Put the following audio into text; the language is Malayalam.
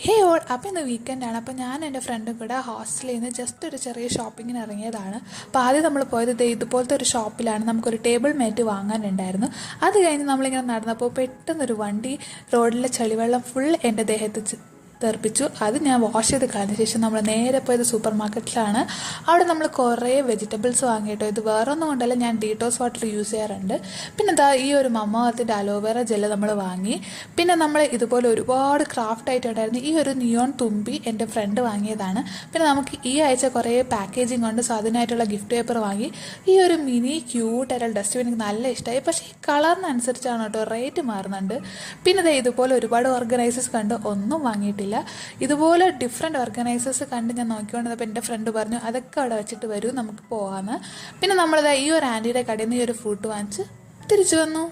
ഹേ ഓൾ അപ്പോൾ ഇന്ന് വീക്കെൻഡാണ്. അപ്പോൾ ഞാൻ എൻ്റെ ഫ്രണ്ടും കൂടെ ഹോസ്റ്റലിൽ നിന്ന് ജസ്റ്റ് ഒരു ചെറിയ ഷോപ്പിങ്ങിന് ഇറങ്ങിയതാണ്. അപ്പോൾ ആദ്യം നമ്മൾ പോയത് ഇതുപോലത്തെ ഒരു ഷോപ്പിലാണ്. നമുക്കൊരു ടേബിൾ മാറ്റ് വാങ്ങാനുണ്ടായിരുന്നു. അത് കഴിഞ്ഞ് നമ്മളിങ്ങനെ നടന്നപ്പോൾ പെട്ടെന്നൊരു വണ്ടി റോഡിലെ ചളിവെള്ളം ഫുൾ എൻ്റെ ദേഹത്ത് തെറിപ്പിച്ചു. അത് ഞാൻ വാഷ് ചെയ്ത് കളഞ്ഞ ശേഷം നമ്മൾ നേരെ പോയത് സൂപ്പർ മാർക്കറ്റിലാണ്. അവിടെ നമ്മൾ കുറേ വെജിറ്റബിൾസ് വാങ്ങിയിട്ടോ. ഇത് വേറൊന്നും കൊണ്ടല്ല, ഞാൻ ഡീറ്റോസ് വാട്ടർ യൂസ് ചെയ്യാറുണ്ട്. പിന്നെ എന്താ ഈ ഒരു മമ്മാർത്തിൻ്റെ അലോവേറ ജെല്ല് നമ്മൾ വാങ്ങി. പിന്നെ നമ്മൾ ഇതുപോലെ ഒരുപാട് ക്രാഫ്റ്റ് ആയിട്ടുണ്ടായിരുന്നു. ഈ ഒരു നിയോൺ തുമ്പി എൻ്റെ ഫ്രണ്ട് വാങ്ങിയതാണ്. പിന്നെ നമുക്ക് ഈ ആഴ്ച കുറേ പാക്കേജിങ് ഉണ്ട്, സോ അതിനായിട്ടുള്ള ഗിഫ്റ്റ് പേപ്പർ വാങ്ങി. ഈ ഒരു മിനി ക്യൂട്ടായിട്ടുള്ള ഡസ്റ്റ്ബിൻ എനിക്ക് നല്ല ഇഷ്ടമായി. പക്ഷേ ഈ കളറിനനുസരിച്ചാണ് കേട്ടോ റേറ്റ് മാറുന്നുണ്ട്. പിന്നെ ഇതുപോലെ ഒരുപാട് ഓർഗനൈസേഴ്സ് കണ്ട് ഒന്നും വാങ്ങിയിട്ടില്ല. ഇതുപോലെ ഡിഫറെൻറ്റ് ഓർഗനൈസേഴ്സ് കണ്ട് ഞാൻ നോക്കിക്കൊണ്ടപ്പോൾ എൻ്റെ ഫ്രണ്ട് പറഞ്ഞു അതൊക്കെ അവിടെ വെച്ചിട്ട് വരൂ, നമുക്ക് പോകാമെന്ന്. പിന്നെ നമ്മളിതാ ഈ ഒരു ആൻറ്റിയുടെ കടയിൽ നിന്ന് ഈ ഒരു ഫ്രൂട്ട് വാങ്ങിച്ച് തിരിച്ചു വന്നു.